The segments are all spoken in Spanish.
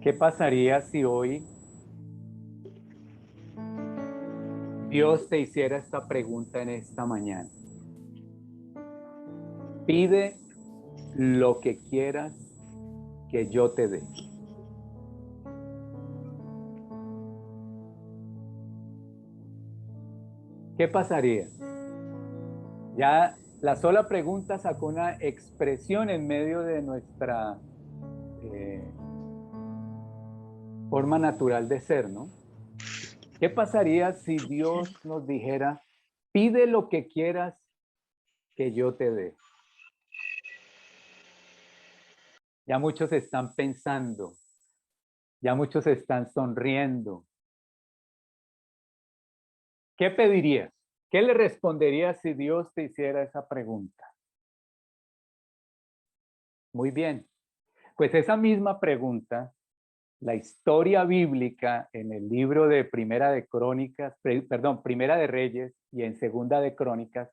¿Qué pasaría si hoy Dios te hiciera esta pregunta en esta mañana? Pide lo que quieras que yo te dé. ¿Qué pasaría? Ya la sola pregunta sacó una expresión en medio de nuestra eh, forma natural de ser, ¿no? ¿Qué pasaría si Dios nos dijera, pide lo que quieras que yo te dé? Ya muchos están pensando, ya muchos están sonriendo. ¿Qué pedirías? ¿Qué le responderías si Dios te hiciera esa pregunta? Muy bien, pues esa misma pregunta, la historia bíblica en el libro de Primera de Crónicas, perdón, Primera de Reyes y en Segunda de Crónicas,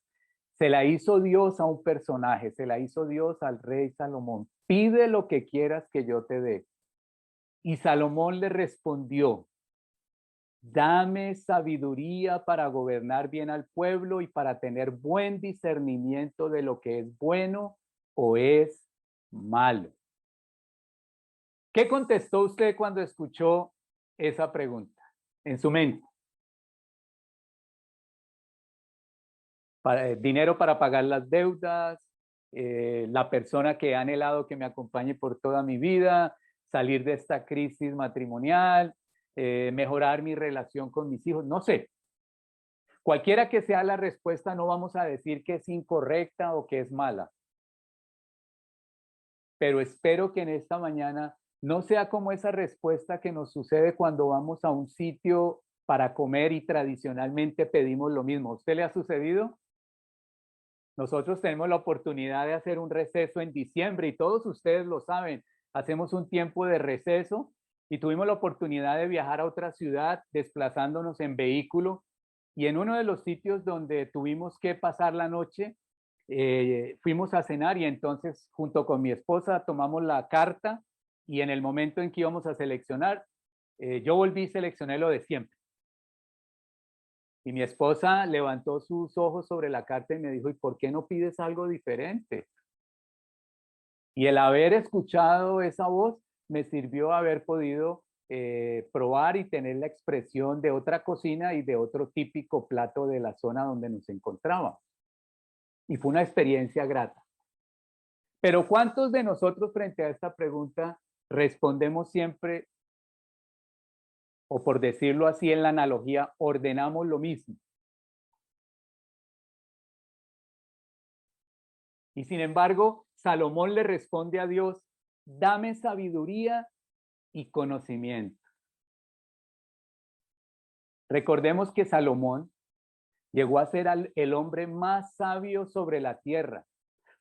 se la hizo Dios a un personaje, se la hizo Dios al rey Salomón. Pide lo que quieras que yo te dé. Y Salomón le respondió, dame sabiduría para gobernar bien al pueblo y para tener buen discernimiento de lo que es bueno o es malo. ¿Qué contestó usted cuando escuchó esa pregunta en su mente? Dinero para pagar las deudas, la persona que ha anhelado que me acompañe por toda mi vida, salir de esta crisis matrimonial, mejorar mi relación con mis hijos, no sé. Cualquiera que sea la respuesta, no vamos a decir que es incorrecta o que es mala, pero espero que en esta mañana no sea como esa respuesta que nos sucede cuando vamos a un sitio para comer y tradicionalmente pedimos lo mismo. ¿A usted le ha sucedido? Nosotros tenemos la oportunidad de hacer un receso en diciembre y todos ustedes lo saben. Hacemos un tiempo de receso y tuvimos la oportunidad de viajar a otra ciudad desplazándonos en vehículo y en uno de los sitios donde tuvimos que pasar la noche, fuimos a cenar y entonces junto con mi esposa tomamos la carta y en el momento en que íbamos a seleccionar, yo volví y seleccioné lo de siempre. Y mi esposa levantó sus ojos sobre la carta y me dijo, ¿y por qué no pides algo diferente? Y el haber escuchado esa voz me sirvió haber podido probar y tener la expresión de otra cocina y de otro típico plato de la zona donde nos encontrábamos. Y fue una experiencia grata. Pero ¿cuántos de nosotros frente a esta pregunta respondemos siempre, o por decirlo así en la analogía, ordenamos lo mismo? Y sin embargo, Salomón le responde a Dios, dame sabiduría y conocimiento. Recordemos que Salomón llegó a ser el hombre más sabio sobre la tierra.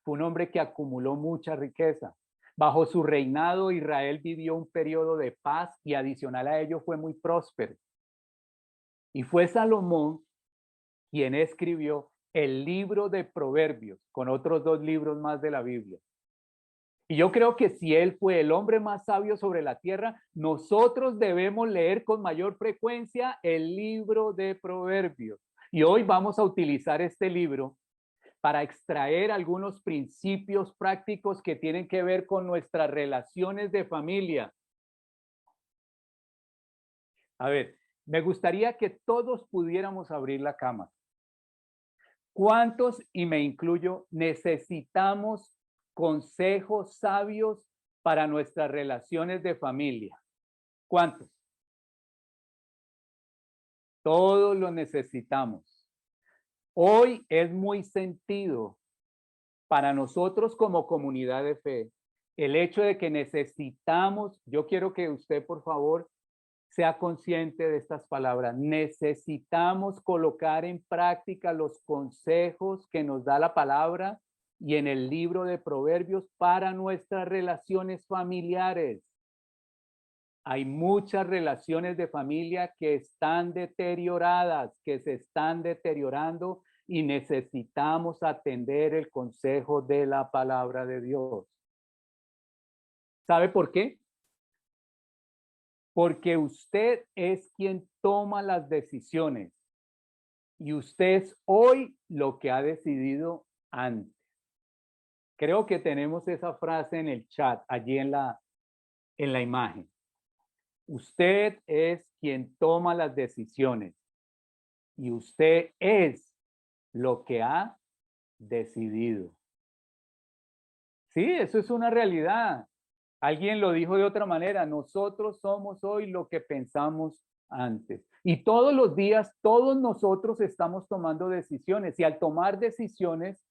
Fue un hombre que acumuló mucha riqueza. Bajo su reinado, Israel vivió un periodo de paz y adicional a ello fue muy próspero. Y fue Salomón quien escribió el libro de Proverbios con otros dos libros más de la Biblia. Y yo creo que si él fue el hombre más sabio sobre la tierra, nosotros debemos leer con mayor frecuencia el libro de Proverbios. Y hoy vamos a utilizar este libro para extraer algunos principios prácticos que tienen que ver con nuestras relaciones de familia. A ver, me gustaría que todos pudiéramos abrir la cámara. ¿Cuántos, y me incluyo, necesitamos consejos sabios para nuestras relaciones de familia? ¿Cuántos? Todos lo necesitamos. Hoy es muy sentido para nosotros como comunidad de fe el hecho de que necesitamos, yo quiero que usted por favor sea consciente de estas palabras, necesitamos colocar en práctica los consejos que nos da la palabra y en el libro de Proverbios para nuestras relaciones familiares. Hay muchas relaciones de familia que están deterioradas, que se están deteriorando y necesitamos atender el consejo de la palabra de Dios. ¿Sabe por qué? Porque usted es quien toma las decisiones y usted es hoy lo que ha decidido antes. Creo que tenemos esa frase en el chat, allí en la imagen. Usted es quien toma las decisiones y usted es lo que ha decidido. Sí, eso es una realidad. Alguien lo dijo de otra manera, nosotros somos hoy lo que pensamos antes. Y todos los días, todos nosotros estamos tomando decisiones y al tomar decisiones,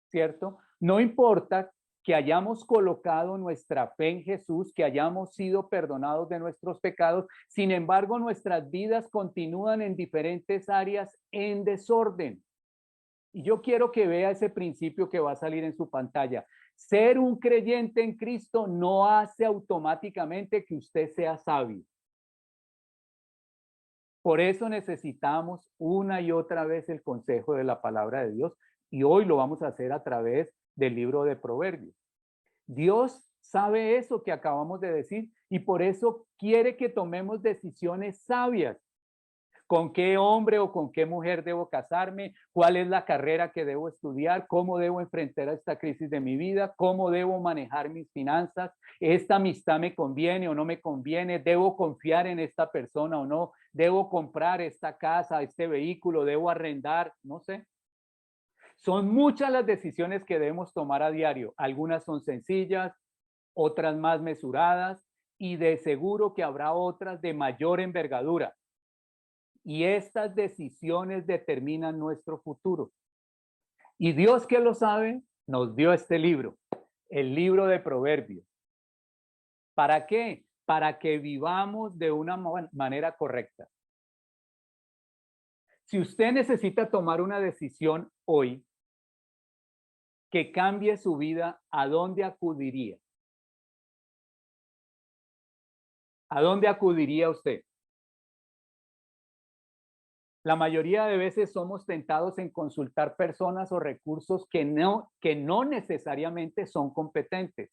¿cierto? No importa que hayamos colocado nuestra fe en Jesús, que hayamos sido perdonados de nuestros pecados, sin embargo, nuestras vidas continúan en diferentes áreas en desorden. Y yo quiero que vea ese principio que va a salir en su pantalla. Ser un creyente en Cristo no hace automáticamente que usted sea sabio. Por eso necesitamos una y otra vez el consejo de la palabra de Dios y hoy lo vamos a hacer a través del libro de Proverbios. Dios sabe eso que acabamos de decir y por eso quiere que tomemos decisiones sabias. ¿Con qué hombre o con qué mujer debo casarme? ¿Cuál es la carrera que debo estudiar? ¿Cómo debo enfrentar esta crisis de mi vida? ¿Cómo debo manejar mis finanzas? ¿Esta amistad me conviene o no me conviene? ¿Debo confiar en esta persona o no? ¿Debo comprar esta casa, este vehículo? ¿Debo arrendar? No sé. Son muchas las decisiones que debemos tomar a diario. Algunas son sencillas, otras más mesuradas y de seguro que habrá otras de mayor envergadura. Y estas decisiones determinan nuestro futuro. Y Dios, que lo sabe, nos dio este libro, el libro de Proverbios. ¿Para qué? Para que vivamos de una manera correcta. Si usted necesita tomar una decisión hoy que cambie su vida, ¿a dónde acudiría? ¿A dónde acudiría usted? La mayoría de veces somos tentados en consultar personas o recursos que no necesariamente son competentes.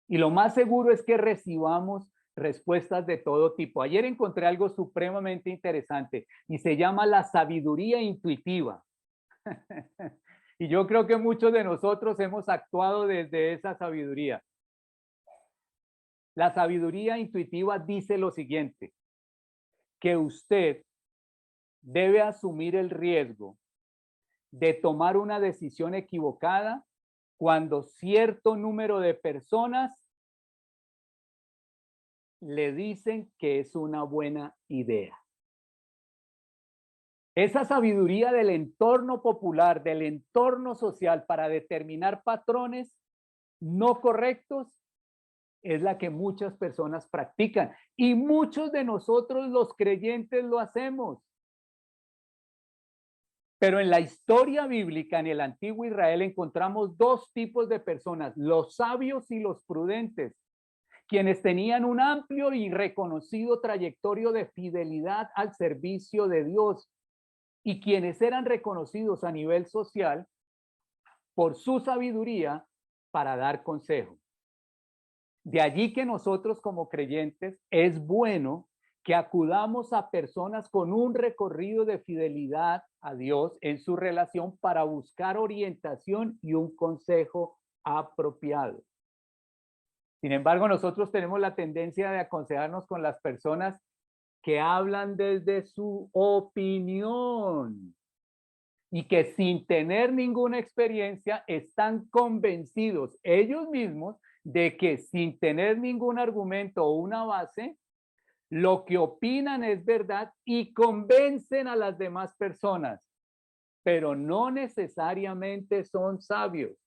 Y lo más seguro es que recibamos respuestas de todo tipo. Ayer encontré algo supremamente interesante y se llama la sabiduría intuitiva. Y yo creo que muchos de nosotros hemos actuado desde esa sabiduría. La sabiduría intuitiva dice lo siguiente, que usted debe asumir el riesgo de tomar una decisión equivocada cuando cierto número de personas le dicen que es una buena idea. Esa sabiduría del entorno popular, del entorno social para determinar patrones no correctos es la que muchas personas practican y muchos de nosotros los creyentes lo hacemos. Pero en la historia bíblica, en el antiguo Israel, encontramos dos tipos de personas, los sabios y los prudentes, quienes tenían un amplio y reconocido trayectorio de fidelidad al servicio de Dios y quienes eran reconocidos a nivel social por su sabiduría para dar consejo. De allí que nosotros como creyentes es bueno que acudamos a personas con un recorrido de fidelidad a Dios en su relación para buscar orientación y un consejo apropiado. Sin embargo, nosotros tenemos la tendencia de aconsejarnos con las personas que hablan desde su opinión y que sin tener ninguna experiencia están convencidos ellos mismos de que sin tener ningún argumento o una base, lo que opinan es verdad y convencen a las demás personas, pero no necesariamente son sabios.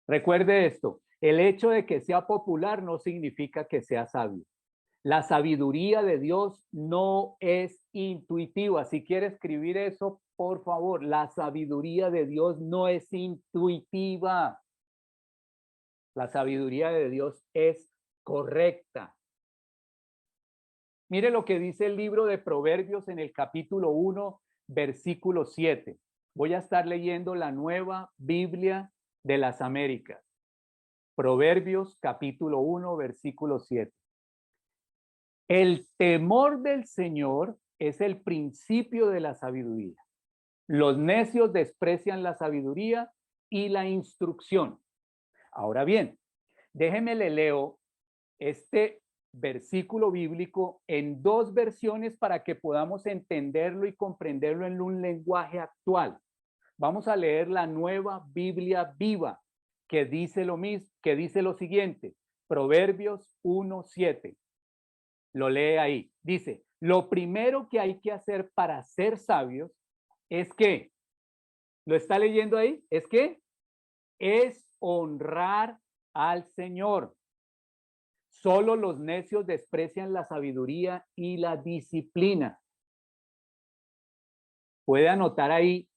Recuerde esto, el hecho de que sea popular no significa que sea sabio. La sabiduría de Dios no es intuitiva. Si quiere escribir eso, por favor, la sabiduría de Dios no es intuitiva. La sabiduría de Dios es correcta. Mire lo que dice el libro de Proverbios en el capítulo 1, versículo 7. Voy a estar leyendo la Nueva Biblia de las Américas. Proverbios capítulo 1, versículo 7. El temor del Señor es el principio de la sabiduría. Los necios desprecian la sabiduría y la instrucción. Ahora bien, déjeme le leo este versículo bíblico en dos versiones para que podamos entenderlo y comprenderlo en un lenguaje actual. Vamos a leer la Nueva Biblia Viva, que dice lo mismo, que dice lo siguiente, Proverbios 1:7. Lo lee ahí. Dice, lo primero que hay que hacer para ser sabios es que, ¿lo está leyendo ahí? Es que es honrar al Señor. Solo los necios desprecian la sabiduría y la disciplina. Puede anotar ahí,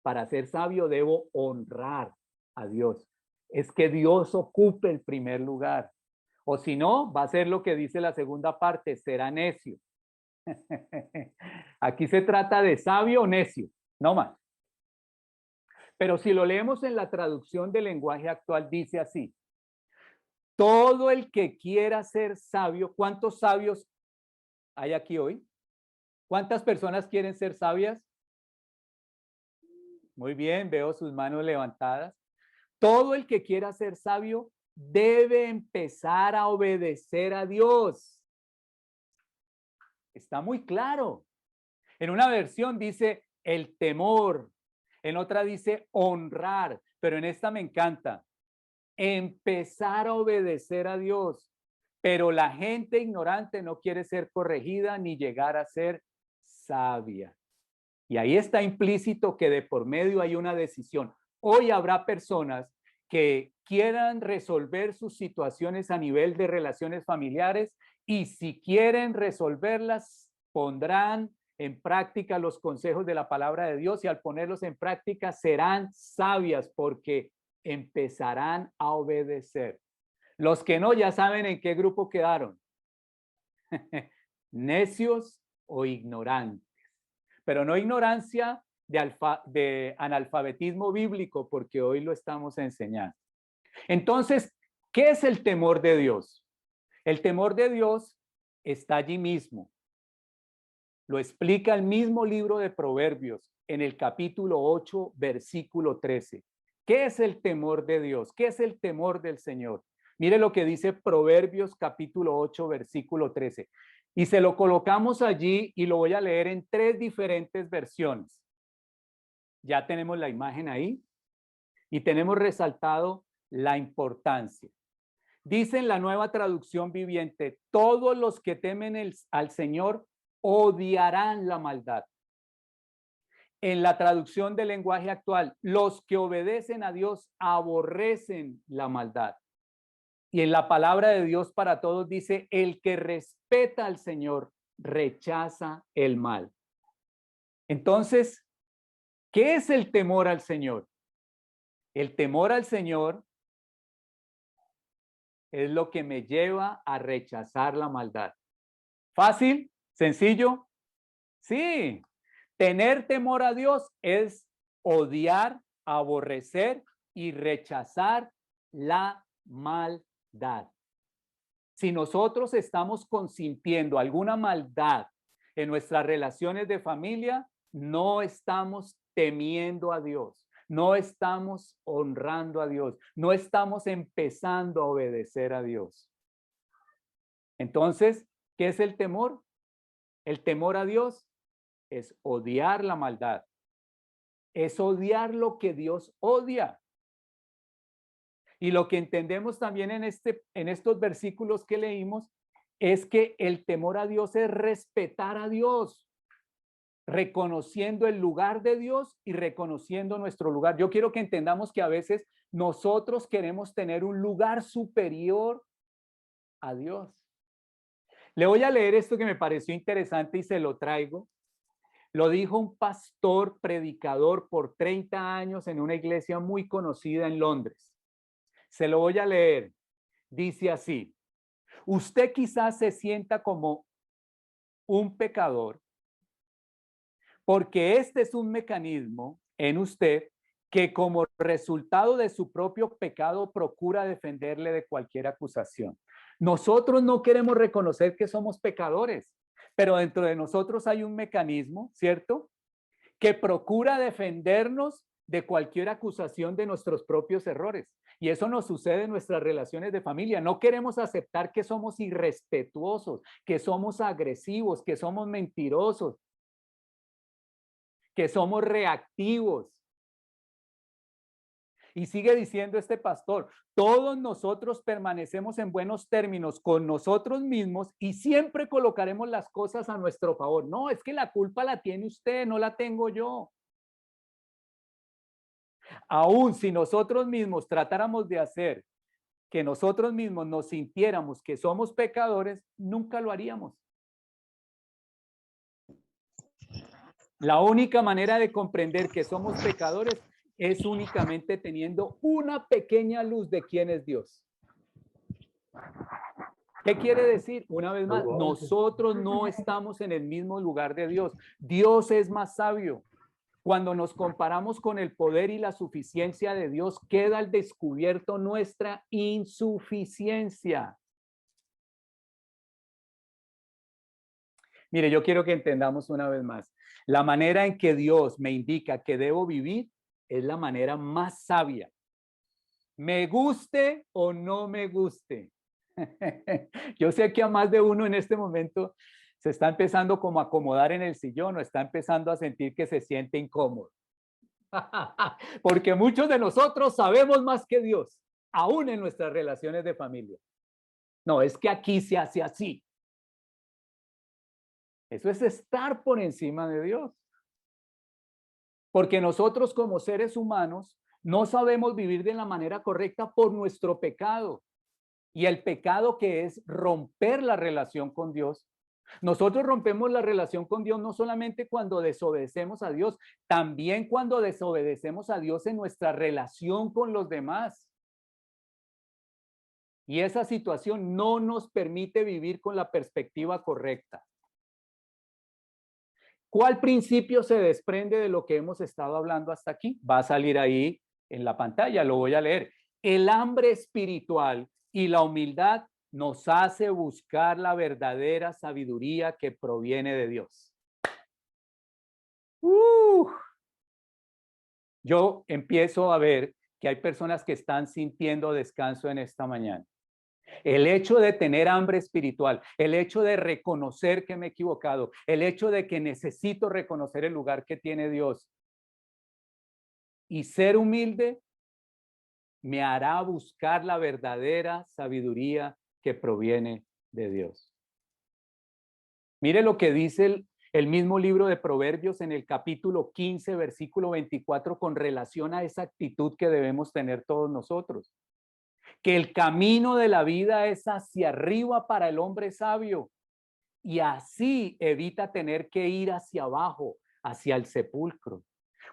para ser sabio debo honrar a Dios. Es que Dios ocupe el primer lugar. O si no, va a ser lo que dice la segunda parte, será necio. Aquí se trata de sabio o necio, no más. Pero si lo leemos en la traducción del lenguaje actual, dice así, todo el que quiera ser sabio, ¿cuántos sabios hay aquí hoy? ¿Cuántas personas quieren ser sabias? Muy bien, veo sus manos levantadas. Todo el que quiera ser sabio debe empezar a obedecer a Dios. Está muy claro. En una versión dice el temor, en otra dice honrar, pero en esta me encanta. Empezar a obedecer a Dios. Pero la gente ignorante no quiere ser corregida ni llegar a ser sabia. Y ahí está implícito que de por medio hay una decisión. Hoy habrá personas que quieran resolver sus situaciones a nivel de relaciones familiares y si quieren resolverlas, pondrán en práctica los consejos de la palabra de Dios y al ponerlos en práctica serán sabias porque empezarán a obedecer. Los que no ya saben en qué grupo quedaron. Necios o ignorantes. Pero no ignorancia de analfabetismo bíblico, porque hoy lo estamos enseñando. Entonces, ¿qué es el temor de Dios? El temor de Dios está allí mismo. Lo explica el mismo libro de Proverbios en el capítulo 8, versículo 13. ¿Qué es el temor de Dios? ¿Qué es el temor del Señor? Mire lo que dice Proverbios capítulo 8, versículo 13. Y se lo colocamos allí y lo voy a leer en tres diferentes versiones. Ya tenemos la imagen ahí y tenemos resaltado la importancia. Dice en la Nueva Traducción Viviente, todos los que temen al Señor odiarán la maldad. En la traducción del lenguaje actual, los que obedecen a Dios aborrecen la maldad. Y en la palabra de Dios para todos dice, el que respeta al Señor rechaza el mal. Entonces, ¿qué es el temor al Señor? El temor al Señor es lo que me lleva a rechazar la maldad. ¿Fácil? ¿Sencillo? Sí. Tener temor a Dios es odiar, aborrecer y rechazar la maldad. Si nosotros estamos consintiendo alguna maldad en nuestras relaciones de familia, no estamos temiendo a Dios, no estamos honrando a Dios, no estamos empezando a obedecer a Dios. Entonces, ¿qué es el temor? El temor a Dios es odiar la maldad, es odiar lo que Dios odia. Y lo que entendemos también en estos versículos que leímos es que el temor a Dios es respetar a Dios, reconociendo el lugar de Dios y reconociendo nuestro lugar. Yo quiero que entendamos que a veces nosotros queremos tener un lugar superior a Dios. Le voy a leer esto que me pareció interesante y se lo traigo. Lo dijo un pastor predicador por 30 años en una iglesia muy conocida en Londres. Se lo voy a leer. Dice así, usted quizás se sienta como un pecador porque este es un mecanismo en usted que como resultado de su propio pecado procura defenderle de cualquier acusación. Nosotros no queremos reconocer que somos pecadores, pero dentro de nosotros hay un mecanismo, ¿cierto?, que procura defendernos de cualquier acusación de nuestros propios errores. Y eso nos sucede en nuestras relaciones de familia. No queremos aceptar que somos irrespetuosos, que somos agresivos, que somos mentirosos, que somos reactivos. Y sigue diciendo este pastor, todos nosotros permanecemos en buenos términos con nosotros mismos y siempre colocaremos las cosas a nuestro favor. No, es que la culpa la tiene usted, no la tengo yo. Aún si nosotros mismos tratáramos de hacer que nosotros mismos nos sintiéramos que somos pecadores, nunca lo haríamos. La única manera de comprender que somos pecadores es únicamente teniendo una pequeña luz de quién es Dios. ¿Qué quiere decir? Una vez más, nosotros no estamos en el mismo lugar de Dios. Dios es más sabio. Cuando nos comparamos con el poder y la suficiencia de Dios, queda al descubierto nuestra insuficiencia. Mire, yo quiero que entendamos una vez más. La manera en que Dios me indica que debo vivir es la manera más sabia. Me guste o no me guste. Yo sé que a más de uno en este momento se está empezando como a acomodar en el sillón o está empezando a sentir que se siente incómodo. Porque muchos de nosotros sabemos más que Dios, aún en nuestras relaciones de familia. No, es que aquí se hace así. Eso es estar por encima de Dios. Porque nosotros como seres humanos no sabemos vivir de la manera correcta por nuestro pecado. Y el pecado que es romper la relación con Dios. Nosotros rompemos la relación con Dios no solamente cuando desobedecemos a Dios, también cuando desobedecemos a Dios en nuestra relación con los demás. Y esa situación no nos permite vivir con la perspectiva correcta. ¿Cuál principio se desprende de lo que hemos estado hablando hasta aquí? Va a salir ahí en la pantalla, lo voy a leer. El hambre espiritual y la humildad nos hace buscar la verdadera sabiduría que proviene de Dios. Yo empiezo a ver que hay personas que están sintiendo descanso en esta mañana. El hecho de tener hambre espiritual, el hecho de reconocer que me he equivocado, el hecho de que necesito reconocer el lugar que tiene Dios y ser humilde me hará buscar la verdadera sabiduría que proviene de Dios. Mire lo que dice el mismo libro de Proverbios en el capítulo 15, versículo 24, con relación a esa actitud que debemos tener todos nosotros. Que el camino de la vida es hacia arriba para el hombre sabio y así evita tener que ir hacia abajo, hacia el sepulcro.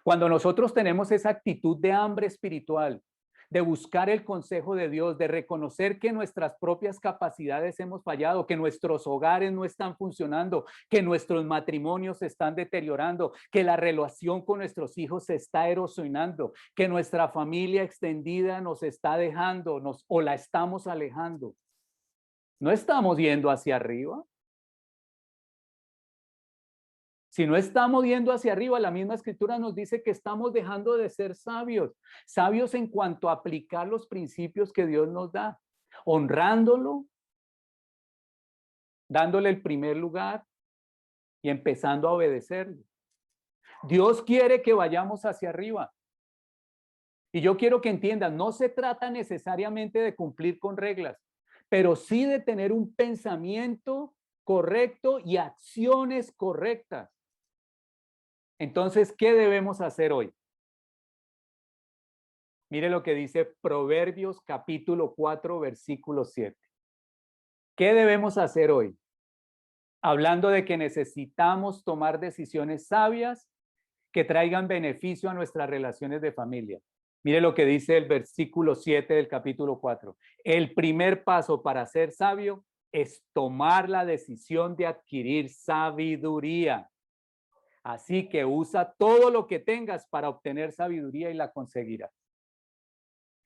Cuando nosotros tenemos esa actitud de hambre espiritual, de buscar el consejo de Dios, de reconocer que nuestras propias capacidades hemos fallado, que nuestros hogares no están funcionando, que nuestros matrimonios se están deteriorando, que la relación con nuestros hijos se está erosionando, que nuestra familia extendida nos está dejando o la estamos alejando. ¿No estamos yendo hacia arriba? Si no estamos yendo hacia arriba, la misma escritura nos dice que estamos dejando de ser sabios. Sabios en cuanto a aplicar los principios que Dios nos da, honrándolo, dándole el primer lugar y empezando a obedecerle. Dios quiere que vayamos hacia arriba. Y yo quiero que entiendan, no se trata necesariamente de cumplir con reglas, pero sí de tener un pensamiento correcto y acciones correctas. Entonces, ¿qué debemos hacer hoy? Mire lo que dice Proverbios capítulo 4, versículo 7. ¿Qué debemos hacer hoy? Hablando de que necesitamos tomar decisiones sabias que traigan beneficio a nuestras relaciones de familia. Mire lo que dice el versículo 7 del capítulo 4. El primer paso para ser sabio es tomar la decisión de adquirir sabiduría. Así que usa todo lo que tengas para obtener sabiduría y la conseguirás.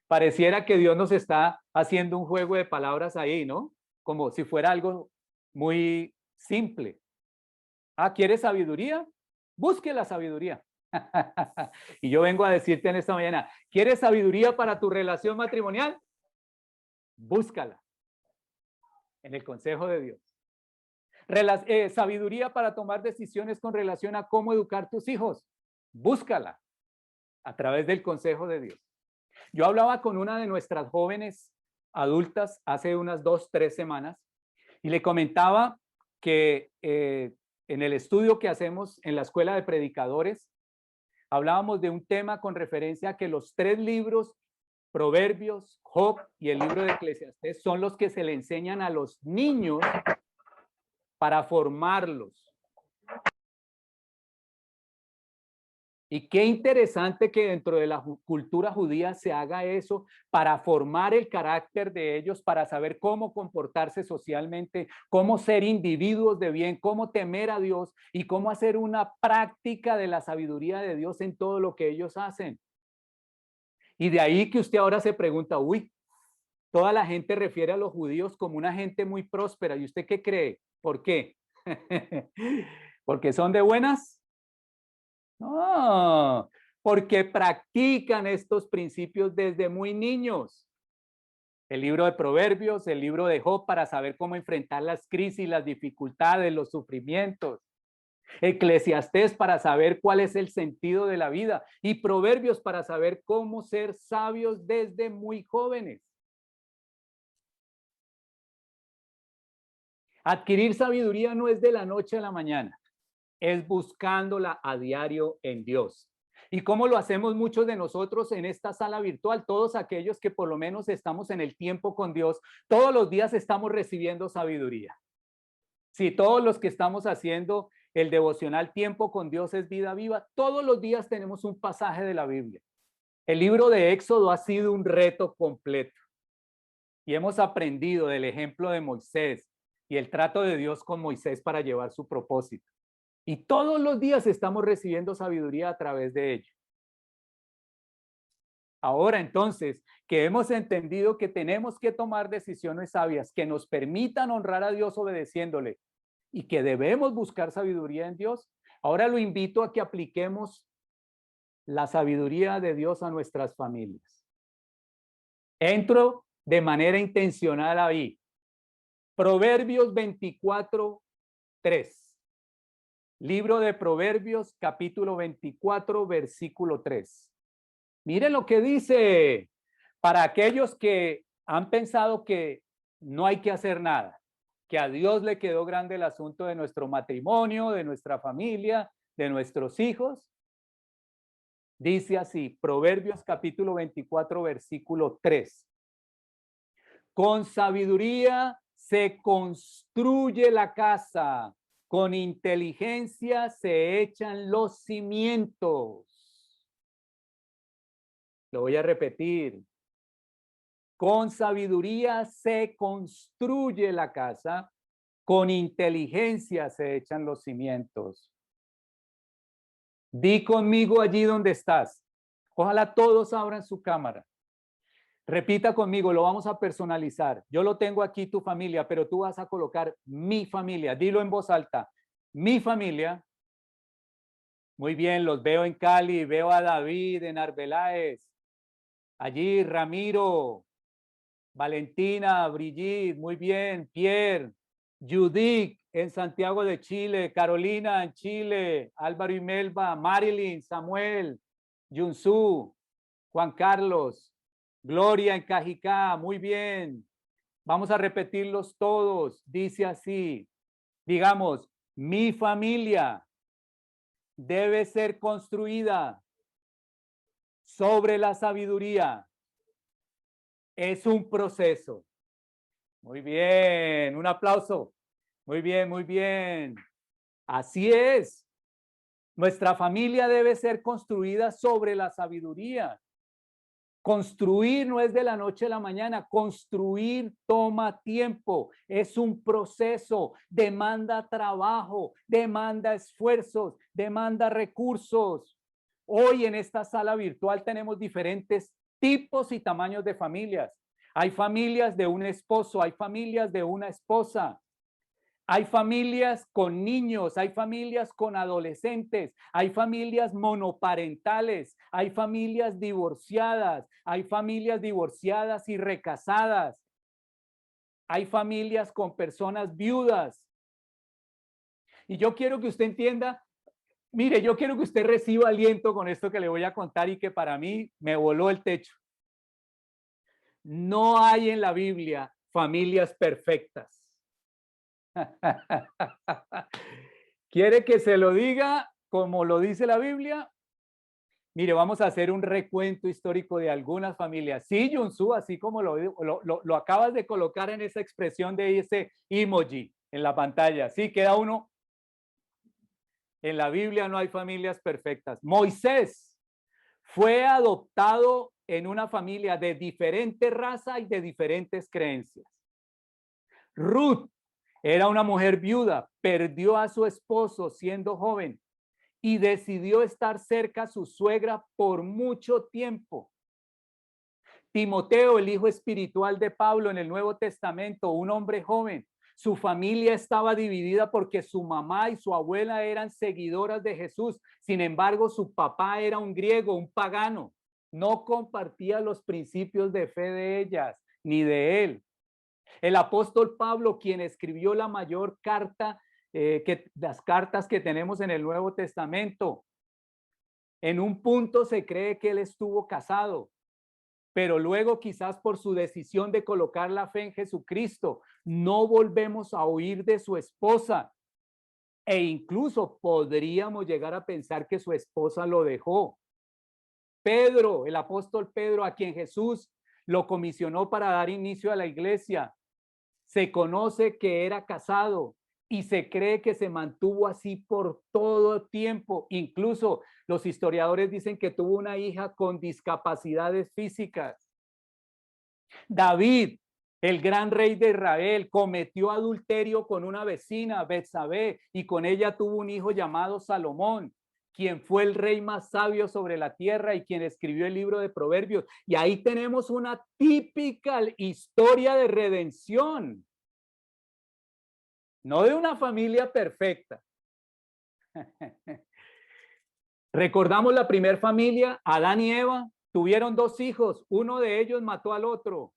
Pareciera que Dios nos está haciendo un juego de palabras ahí, ¿no? Como si fuera algo muy simple. Ah, ¿quieres sabiduría? Busque la sabiduría. Y yo vengo a decirte en esta mañana, ¿quieres sabiduría para tu relación matrimonial? Búscala en el consejo de Dios. Sabiduría para tomar decisiones con relación a cómo educar tus hijos. Búscala a través del consejo de Dios. Yo hablaba con una de nuestras jóvenes adultas hace unas 2-3 semanas y le comentaba que en el estudio que hacemos en la Escuela de Predicadores, hablábamos de un tema con referencia a que los 3 libros, Proverbios, Job y el libro de Eclesiastés, son los que se le enseñan a los niños para formarlos. Y qué interesante que dentro de la cultura judía se haga eso para formar el carácter de ellos, para saber cómo comportarse socialmente, cómo ser individuos de bien, cómo temer a Dios y cómo hacer una práctica de la sabiduría de Dios en todo lo que ellos hacen. Y de ahí que usted ahora se pregunta, uy, toda la gente refiere a los judíos como una gente muy próspera. ¿Y usted qué cree? ¿Por qué? ¿Porque son de buenas? No, porque practican estos principios desde muy niños. El libro de Proverbios, el libro de Job para saber cómo enfrentar las crisis, las dificultades, los sufrimientos. Eclesiastés para saber cuál es el sentido de la vida y Proverbios para saber cómo ser sabios desde muy jóvenes. Adquirir sabiduría no es de la noche a la mañana, es buscándola a diario en Dios. ¿Y cómo lo hacemos muchos de nosotros en esta sala virtual? Todos aquellos que por lo menos estamos en el tiempo con Dios, todos los días estamos recibiendo sabiduría. Sí, todos los que estamos haciendo el devocional Tiempo con Dios es vida viva, todos los días tenemos un pasaje de la Biblia. El libro de Éxodo ha sido un reto completo y hemos aprendido del ejemplo de Moisés y el trato de Dios con Moisés para llevar su propósito. Y todos los días estamos recibiendo sabiduría a través de ello. Ahora entonces, que hemos entendido que tenemos que tomar decisiones sabias que nos permitan honrar a Dios obedeciéndole y que debemos buscar sabiduría en Dios, ahora lo invito a que apliquemos la sabiduría de Dios a nuestras familias. Entro de manera intencional ahí. Proverbios 24:3. Libro de Proverbios, capítulo 24, versículo 3. Miren lo que dice para aquellos que han pensado que no hay que hacer nada, que a Dios le quedó grande el asunto de nuestro matrimonio, de nuestra familia, de nuestros hijos. Dice así, Proverbios capítulo 24, versículo 3. Con sabiduría se construye la casa, con inteligencia se echan los cimientos. Lo voy a repetir. Con sabiduría se construye la casa, con inteligencia se echan los cimientos. Di conmigo allí donde estás. Ojalá todos abran su cámara. Repita conmigo, lo vamos a personalizar. Yo lo tengo aquí, tu familia, pero tú vas a colocar mi familia. Dilo en voz alta. Mi familia. Muy bien, los veo en Cali, veo a David en Arbeláez. Allí Ramiro, Valentina, Brigitte, muy bien, Pierre, Judith en Santiago de Chile, Carolina en Chile, Álvaro y Melba, Marilyn, Samuel, Yunsu, Juan Carlos, Gloria en Cajicá, muy bien. Vamos a repetirlos todos. Dice así, digamos, mi familia debe ser construida sobre la sabiduría. Es un proceso. Muy bien, un aplauso. Muy bien, muy bien. Así es. Nuestra familia debe ser construida sobre la sabiduría. Construir no es de la noche a la mañana, construir toma tiempo, es un proceso, demanda trabajo, demanda esfuerzos, demanda recursos. Hoy en esta sala virtual tenemos diferentes tipos y tamaños de familias. Hay familias de un esposo, hay familias de una esposa. Hay familias con niños, hay familias con adolescentes, hay familias monoparentales, hay familias divorciadas y recasadas, hay familias con personas viudas. Y yo quiero que usted entienda, mire, yo quiero que usted reciba aliento con esto que le voy a contar y que para mí me voló el techo. No hay en la Biblia familias perfectas. ¿Quiere que se lo diga como lo dice la Biblia? Mire, vamos a hacer un recuento histórico de algunas familias. Sí, Junsu, así como lo acabas de colocar en esa expresión de ese emoji en la pantalla. Sí, queda uno. En la Biblia no hay familias perfectas. Moisés fue adoptado en una familia de diferente raza y de diferentes creencias. Ruth era una mujer viuda, perdió a su esposo siendo joven y decidió estar cerca a su suegra por mucho tiempo. Timoteo, el hijo espiritual de Pablo en el Nuevo Testamento, un hombre joven, su familia estaba dividida porque su mamá y su abuela eran seguidoras de Jesús. Sin embargo, su papá era un griego, un pagano. No compartía los principios de fe de ellas ni de él. El apóstol Pablo, quien escribió la mayor carta, las cartas que tenemos en el Nuevo Testamento, en un punto se cree que él estuvo casado, pero luego quizás por su decisión de colocar la fe en Jesucristo, no volvemos a oír de su esposa e incluso podríamos llegar a pensar que su esposa lo dejó. Pedro, el apóstol Pedro, a quien Jesús lo comisionó para dar inicio a la iglesia, se conoce que era casado y se cree que se mantuvo así por todo tiempo. Incluso los historiadores dicen que tuvo una hija con discapacidades físicas. David, el gran rey de Israel, cometió adulterio con una vecina, Betsabé, y con ella tuvo un hijo llamado Salomón, quien fue el rey más sabio sobre la tierra y quien escribió el libro de Proverbios. Y ahí tenemos una típica historia de redención, no de una familia perfecta. Recordamos la primera familia, Adán y Eva, tuvieron 2 hijos, uno de ellos mató al otro.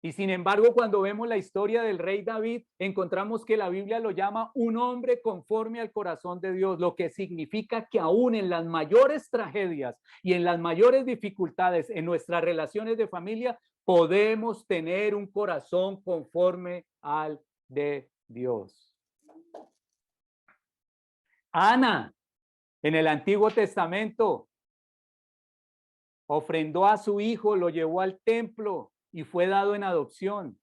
Y sin embargo, cuando vemos la historia del rey David, encontramos que la Biblia lo llama un hombre conforme al corazón de Dios, lo que significa que aún en las mayores tragedias y en las mayores dificultades en nuestras relaciones de familia, podemos tener un corazón conforme al de Dios. Ana, en el Antiguo Testamento, ofrendó a su hijo, lo llevó al templo y fue dado en adopción.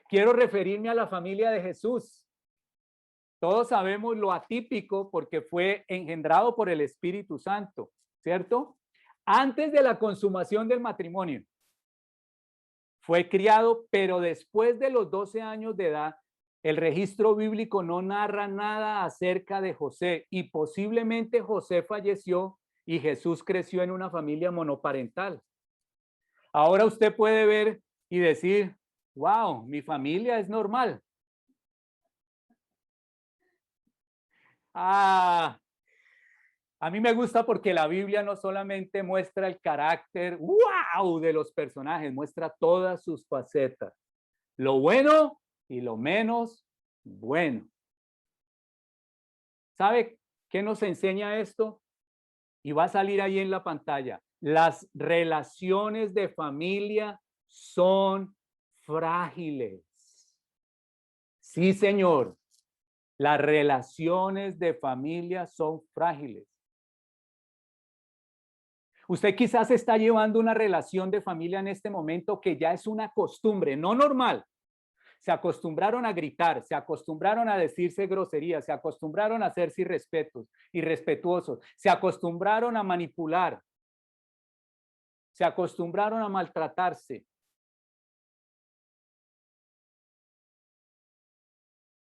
Quiero referirme a la familia de Jesús. Todos sabemos lo atípico porque fue engendrado por el Espíritu Santo, ¿cierto? Antes de la consumación del matrimonio. Fue criado, pero después de los 12 años de edad, el registro bíblico no narra nada acerca de José y posiblemente José falleció y Jesús creció en una familia monoparental. Ahora usted puede ver y decir, wow, mi familia es normal. A mí me gusta porque la Biblia no solamente muestra el carácter, wow, de los personajes, muestra todas sus facetas, lo bueno y lo menos bueno. ¿Sabe qué nos enseña esto? Y va a salir ahí en la pantalla. Las relaciones de familia son frágiles. Sí, señor. Las relaciones de familia son frágiles. Usted quizás está llevando una relación de familia en este momento que ya es una costumbre, no normal, Se acostumbraron a gritar, se acostumbraron a decirse groserías, se acostumbraron a hacerse irrespetuosos, se acostumbraron a manipular, se acostumbraron a maltratarse.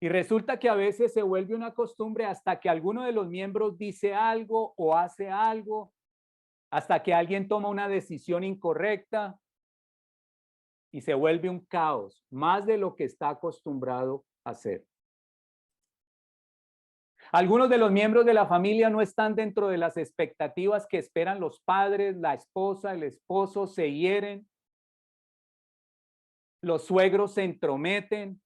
Y resulta que a veces se vuelve una costumbre hasta que alguno de los miembros dice algo o hace algo, hasta que alguien toma una decisión incorrecta y se vuelve un caos, más de lo que está acostumbrado a hacer. Algunos de los miembros de la familia no están dentro de las expectativas que esperan los padres, la esposa, el esposo, se hieren, los suegros se entrometen,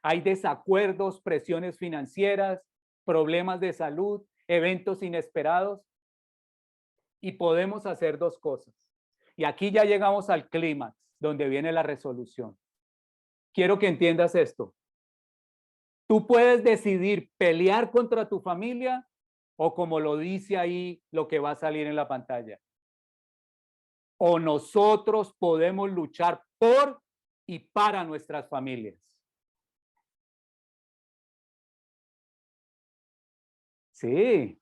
hay desacuerdos, presiones financieras, problemas de salud, eventos inesperados, y podemos hacer dos cosas. Y aquí ya llegamos al clímax, donde viene la resolución. Quiero que entiendas esto. Tú puedes decidir pelear contra tu familia o, como lo dice ahí, lo que va a salir en la pantalla. O nosotros podemos luchar por y para nuestras familias. Sí.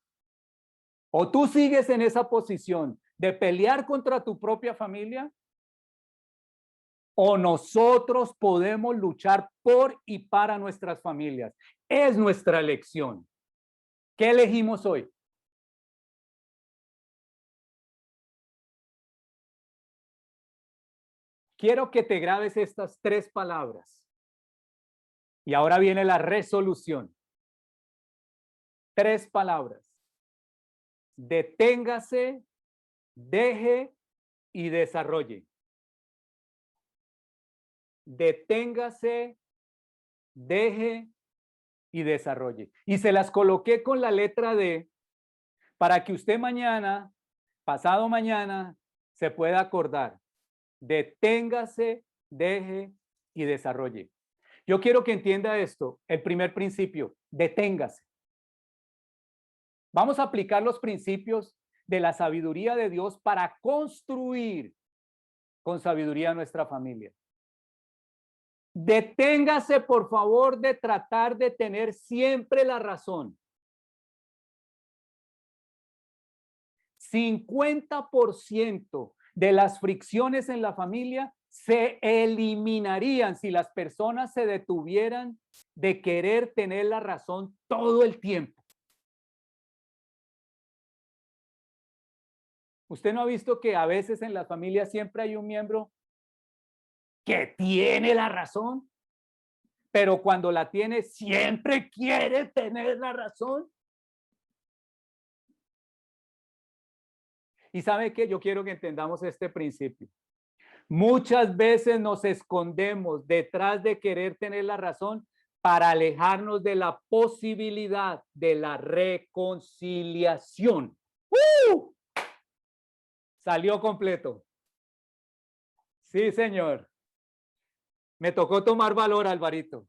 O tú sigues en esa posición de pelear contra tu propia familia, o nosotros podemos luchar por y para nuestras familias. Es nuestra elección. ¿Qué elegimos hoy? Quiero que te grabes estas tres palabras. Y ahora viene la resolución. Tres palabras. Deténgase, deje y desarrolle. Deténgase, deje y desarrolle. Y se las coloqué con la letra D para que usted mañana, pasado mañana, se pueda acordar. Deténgase, deje y desarrolle. Yo quiero que entienda esto, el primer principio, deténgase. Vamos a aplicar los principios de la sabiduría de Dios para construir con sabiduría nuestra familia. Deténgase, por favor, de tratar de tener siempre la razón. 50% de las fricciones en la familia se eliminarían si las personas se detuvieran de querer tener la razón todo el tiempo. ¿Usted no ha visto que a veces en la familia siempre hay un miembro que tiene la razón, pero cuando la tiene siempre quiere tener la razón? Y ¿sabe qué? Yo quiero que entendamos este principio. Muchas veces nos escondemos detrás de querer tener la razón para alejarnos de la posibilidad de la reconciliación. ¡Uh! Salió completo. Sí, señor. Me tocó tomar valor, Alvarito.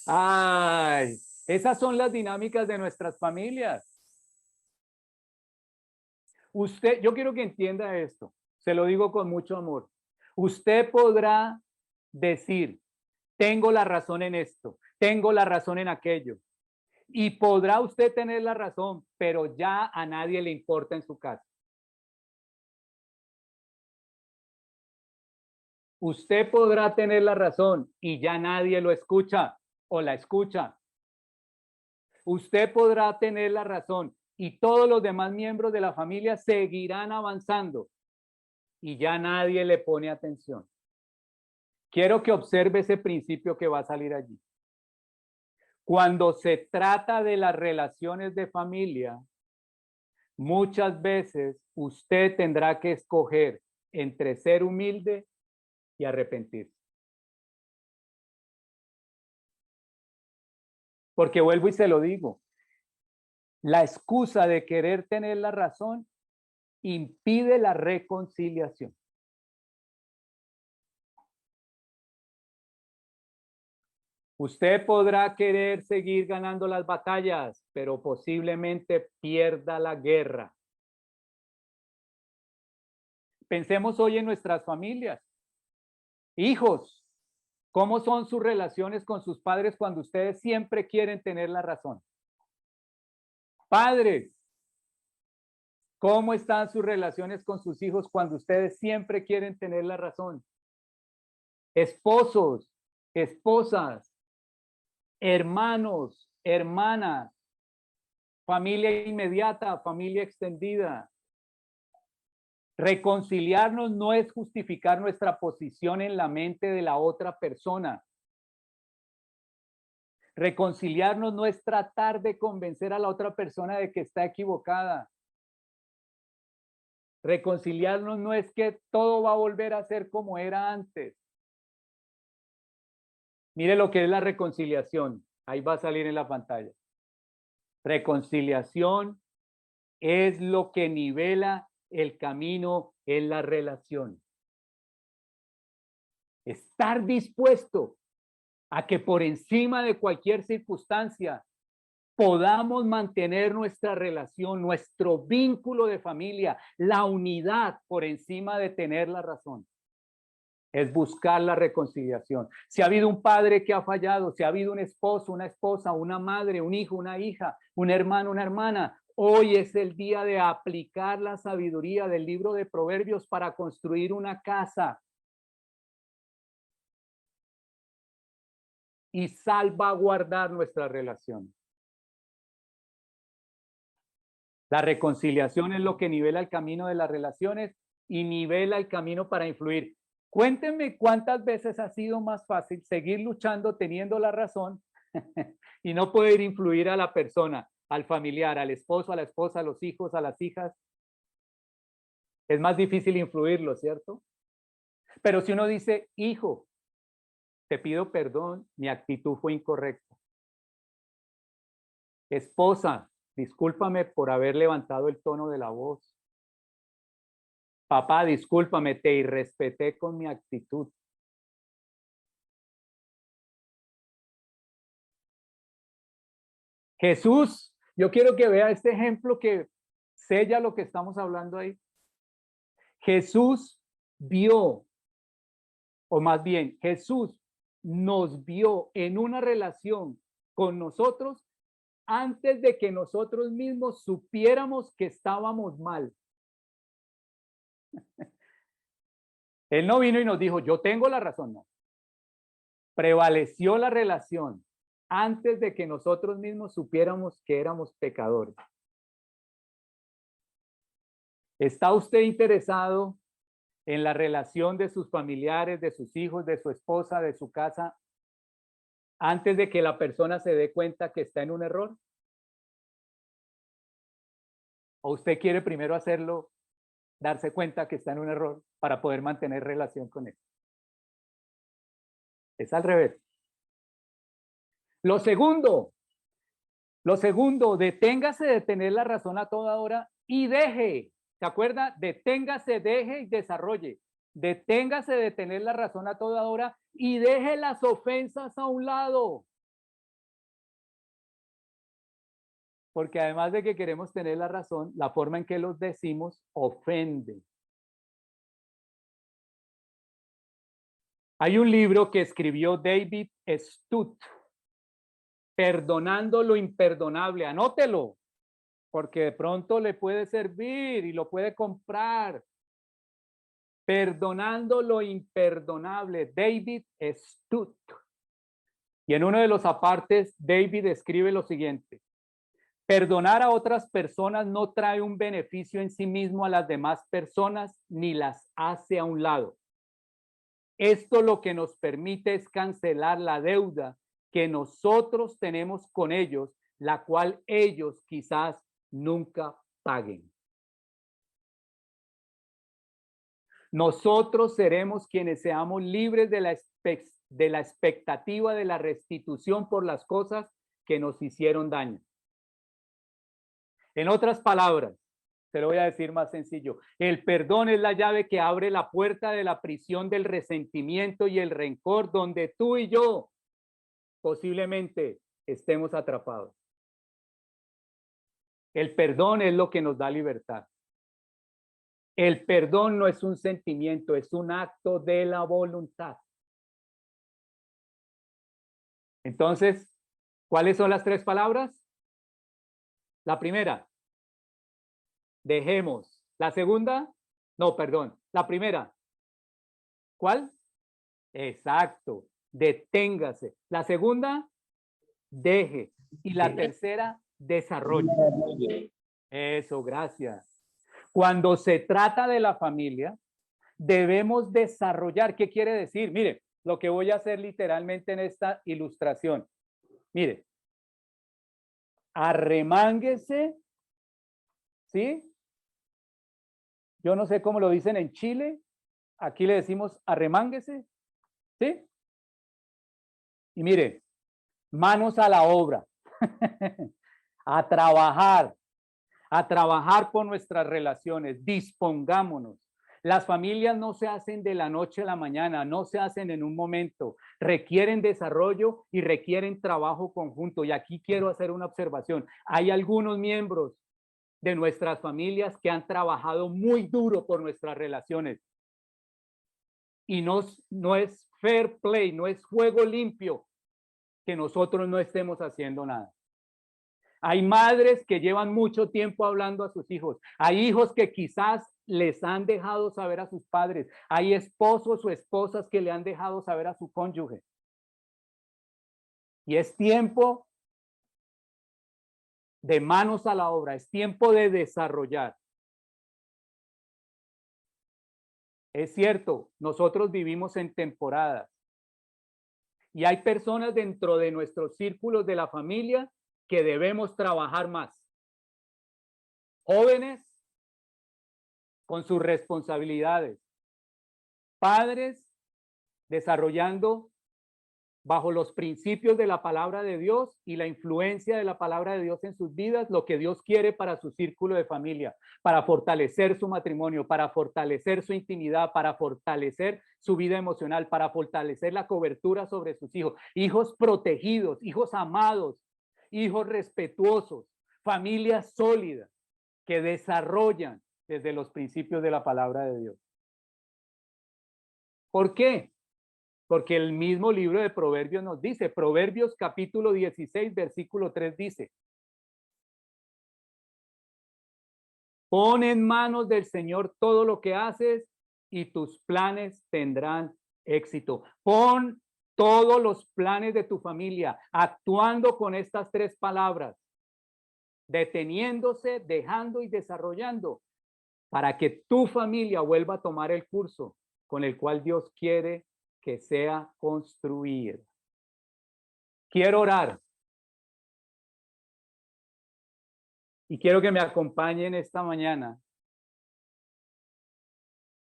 Ay, esas son las dinámicas de nuestras familias. Usted, yo quiero que entienda esto, se lo digo con mucho amor. Usted podrá decir, tengo la razón en esto, tengo la razón en aquello, y podrá usted tener la razón, pero ya a nadie le importa en su casa. Usted podrá tener la razón y ya nadie lo escucha o la escucha. Usted podrá tener la razón y todos los demás miembros de la familia seguirán avanzando y ya nadie le pone atención. Quiero que observe ese principio que va a salir allí. Cuando se trata de las relaciones de familia, muchas veces usted tendrá que escoger entre ser humilde y arrepentirse. Porque vuelvo y se lo digo, la excusa de querer tener la razón impide la reconciliación. Usted podrá querer seguir ganando las batallas, pero posiblemente pierda la guerra. Pensemos hoy en nuestras familias. Hijos, ¿cómo son sus relaciones con sus padres cuando ustedes siempre quieren tener la razón? Padres, ¿cómo están sus relaciones con sus hijos cuando ustedes siempre quieren tener la razón? Esposos, esposas, hermanos, hermanas, familia inmediata, familia extendida. Reconciliarnos no es justificar nuestra posición en la mente de la otra persona. Reconciliarnos no es tratar de convencer a la otra persona de que está equivocada. Reconciliarnos no es que todo va a volver a ser como era antes. Mire lo que es la reconciliación. Ahí va a salir en la pantalla. Reconciliación es lo que nivela el camino en la relación. Estar dispuesto a que por encima de cualquier circunstancia podamos mantener nuestra relación, nuestro vínculo de familia, la unidad por encima de tener la razón. Es buscar la reconciliación. Si ha habido un padre que ha fallado, si ha habido un esposo, una esposa, una madre, un hijo, una hija, un hermano, una hermana, hoy es el día de aplicar la sabiduría del libro de Proverbios para construir una casa y salvaguardar nuestra relación. La reconciliación es lo que nivela el camino de las relaciones y nivela el camino para influir. Cuéntenme cuántas veces ha sido más fácil seguir luchando teniendo la razón y no poder influir a la persona, al familiar, al esposo, a la esposa, a los hijos, a las hijas. Es más difícil influirlo, ¿cierto? Pero si uno dice, hijo, te pido perdón, mi actitud fue incorrecta. Esposa, discúlpame por haber levantado el tono de la voz. Papá, discúlpame, te irrespeté con mi actitud. Jesús, yo quiero que vea este ejemplo que sella lo que estamos hablando ahí. Jesús vio, o más bien, Jesús nos vio en una relación con nosotros antes de que nosotros mismos supiéramos que estábamos mal. Él no vino y nos dijo, yo tengo la razón, no. Prevaleció la relación antes de que nosotros mismos supiéramos que éramos pecadores. ¿Está usted interesado en la relación de sus familiares, de sus hijos, de su esposa, de su casa, antes de que la persona se dé cuenta que está en un error? ¿O usted quiere primero hacerlo, darse cuenta que está en un error para poder mantener relación con él? Es al revés. Lo segundo, deténgase de tener la razón a toda hora y deje, ¿se acuerda? Deténgase, deje y desarrolle. Deténgase de tener la razón a toda hora y deje las ofensas a un lado. Porque además de que queremos tener la razón, la forma en que los decimos ofende. Hay un libro que escribió David Stutt, Perdonando lo imperdonable. Anótelo, porque de pronto le puede servir y lo puede comprar. Perdonando lo imperdonable, David Stutt. Y en uno de los apartes, David escribe lo siguiente: perdonar a otras personas no trae un beneficio en sí mismo a las demás personas ni las hace a un lado. Esto lo que nos permite es cancelar la deuda que nosotros tenemos con ellos, la cual ellos quizás nunca paguen. Nosotros seremos quienes seamos libres de la expectativa de la restitución por las cosas que nos hicieron daño. En otras palabras, te lo voy a decir más sencillo, el perdón es la llave que abre la puerta de la prisión del resentimiento y el rencor donde tú y yo posiblemente estemos atrapados. El perdón es lo que nos da libertad. El perdón no es un sentimiento, es un acto de la voluntad. Entonces, ¿cuáles son las tres palabras? La primera, dejemos. La segunda, no, perdón. La primera, ¿cuál? Exacto, deténgase. La segunda, deje. Y la tercera, desarrolle. Eso, gracias. Cuando se trata de la familia, debemos desarrollar. ¿Qué quiere decir? Mire, lo que voy a hacer literalmente en esta ilustración. Mire, arremánguese, ¿sí? Yo no sé cómo lo dicen en Chile. Aquí le decimos arremánguese, ¿sí? Y mire, manos a la obra, a trabajar por nuestras relaciones, dispongámonos. Las familias no se hacen de la noche a la mañana, no se hacen en un momento, requieren desarrollo y requieren trabajo conjunto. Y aquí quiero hacer una observación. Hay algunos miembros de nuestras familias que han trabajado muy duro por nuestras relaciones. Y no es fair play, no es juego limpio que nosotros no estemos haciendo nada. Hay madres que llevan mucho tiempo hablando a sus hijos. Hay hijos que quizás les han dejado saber a sus padres. Hay esposos o esposas que le han dejado saber a su cónyuge. Y es tiempo de manos a la obra, es tiempo de desarrollar. Es cierto, nosotros vivimos en temporadas. Y hay personas dentro de nuestros círculos de la familia que debemos trabajar más. Jóvenes con sus responsabilidades. Padres desarrollando bajo los principios de la palabra de Dios y la influencia de la palabra de Dios en sus vidas, lo que Dios quiere para su círculo de familia, para fortalecer su matrimonio, para fortalecer su intimidad, para fortalecer su vida emocional, para fortalecer la cobertura sobre sus hijos, hijos protegidos, hijos amados, hijos respetuosos, familias sólidas que desarrollan desde los principios de la palabra de Dios. ¿Por qué? Porque el mismo libro de Proverbios nos dice, Proverbios capítulo 16, versículo 3 dice, pon en manos del Señor todo lo que haces y tus planes tendrán éxito. Pon todos los planes de tu familia actuando con estas tres palabras, deteniéndose, dejando y desarrollando, para que tu familia vuelva a tomar el curso con el cual Dios quiere que sea construida. Quiero orar y quiero que me acompañen esta mañana.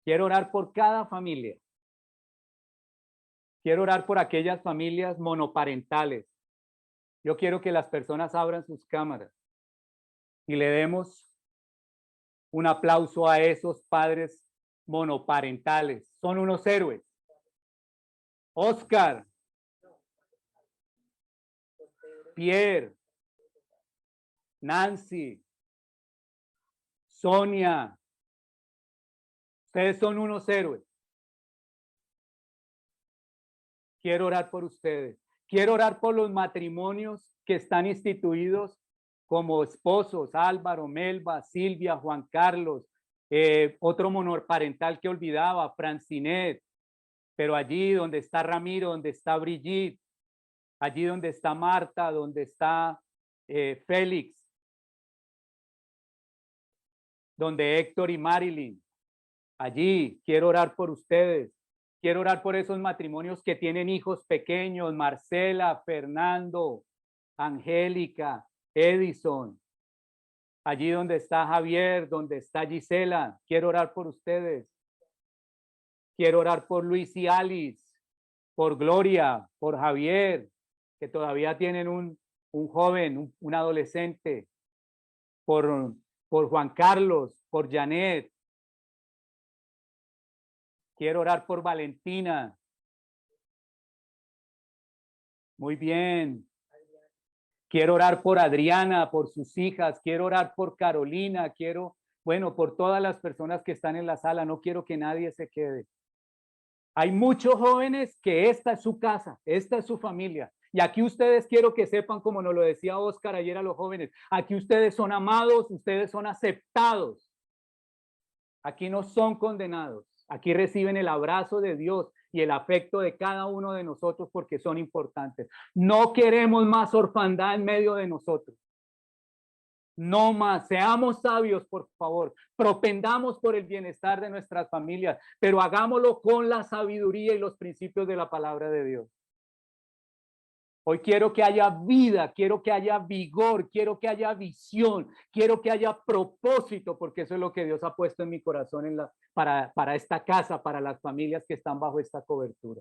Quiero orar por cada familia. Quiero orar por aquellas familias monoparentales. Yo quiero que las personas abran sus cámaras y le demos un aplauso a esos padres monoparentales. Son unos héroes. Oscar, Pierre, Nancy, Sonia, ustedes son unos héroes. Quiero orar por ustedes. Quiero orar por los matrimonios que están instituidos como esposos, Álvaro, Melba, Silvia, Juan Carlos, otro monoparental que olvidaba, Francinet, pero allí donde está Ramiro, donde está Brigitte, allí donde está Marta, donde está Félix, donde Héctor y Marilyn, allí quiero orar por ustedes. Quiero orar por esos matrimonios que tienen hijos pequeños, Marcela, Fernando, Angélica, Edison. Allí donde está Javier, donde está Gisela, quiero orar por ustedes. Quiero orar por Luis y Alice, por Gloria, por Javier, que todavía tienen un joven, un adolescente, por Juan Carlos, por Janet. Quiero orar por Valentina. Muy bien. Quiero orar por Adriana, por sus hijas. Quiero orar por Carolina. Bueno, por todas las personas que están en la sala. No quiero que nadie se quede. Hay muchos jóvenes que esta es su casa, esta es su familia. Y aquí ustedes quiero que sepan, como nos lo decía Oscar ayer a los jóvenes, aquí ustedes son amados, ustedes son aceptados. Aquí no son condenados. Aquí reciben el abrazo de Dios y el afecto de cada uno de nosotros porque son importantes. No queremos más orfandad en medio de nosotros. No más, seamos sabios, por favor, propendamos por el bienestar de nuestras familias, pero hagámoslo con la sabiduría y los principios de la palabra de Dios. Hoy quiero que haya vida, quiero que haya vigor, quiero que haya visión, quiero que haya propósito, porque eso es lo que Dios ha puesto en mi corazón para esta casa, para las familias que están bajo esta cobertura.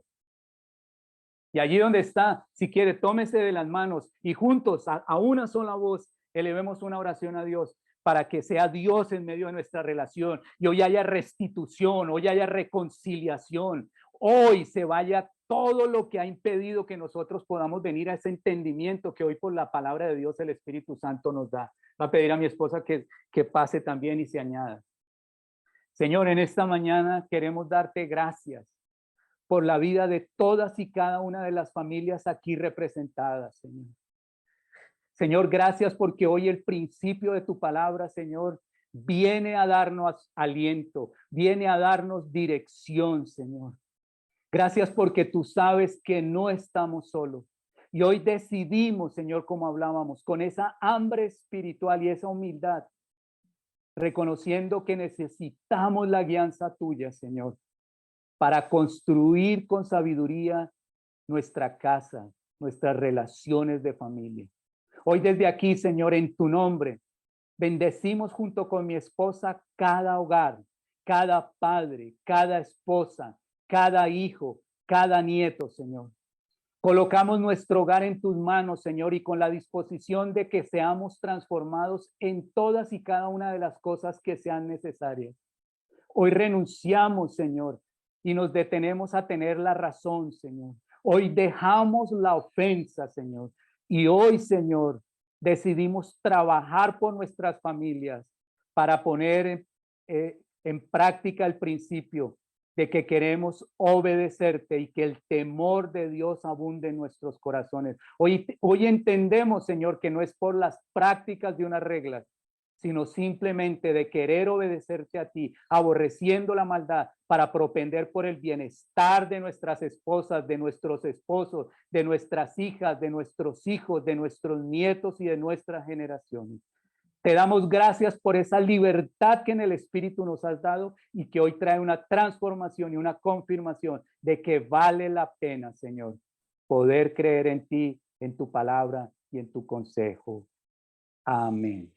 Y allí donde está, si quiere, tómese de las manos y juntos, a una sola voz, elevemos una oración a Dios para que sea Dios en medio de nuestra relación y hoy haya restitución, hoy haya reconciliación, hoy se vaya todo lo que ha impedido que nosotros podamos venir a ese entendimiento que hoy por la palabra de Dios el Espíritu Santo nos da. Va a pedir a mi esposa que pase también y se añada. Señor, en esta mañana queremos darte gracias por la vida de todas y cada una de las familias aquí representadas, Señor. Señor, gracias porque hoy el principio de tu palabra, Señor, viene a darnos aliento, viene a darnos dirección, Señor. Gracias porque tú sabes que no estamos solos. Y hoy decidimos, Señor, como hablábamos, con esa hambre espiritual y esa humildad, reconociendo que necesitamos la guianza tuya, Señor, para construir con sabiduría nuestra casa, nuestras relaciones de familia. Hoy desde aquí, Señor, en tu nombre, bendecimos junto con mi esposa cada hogar, cada padre, cada esposa, cada hijo, cada nieto, Señor. Colocamos nuestro hogar en tus manos, Señor, y con la disposición de que seamos transformados en todas y cada una de las cosas que sean necesarias. Hoy renunciamos, Señor, y nos detenemos a tener la razón, Señor. Hoy dejamos la ofensa, Señor. Y hoy, Señor, decidimos trabajar por nuestras familias para poner en práctica el principio de que queremos obedecerte y que el temor de Dios abunde en nuestros corazones. Hoy entendemos, Señor, que no es por las prácticas de unas reglas, sino simplemente de querer obedecerte a ti, aborreciendo la maldad para propender por el bienestar de nuestras esposas, de nuestros esposos, de nuestras hijas, de nuestros hijos, de nuestros nietos y de nuestras generaciones. Te damos gracias por esa libertad que en el Espíritu nos has dado y que hoy trae una transformación y una confirmación de que vale la pena, Señor, poder creer en ti, en tu palabra y en tu consejo. Amén.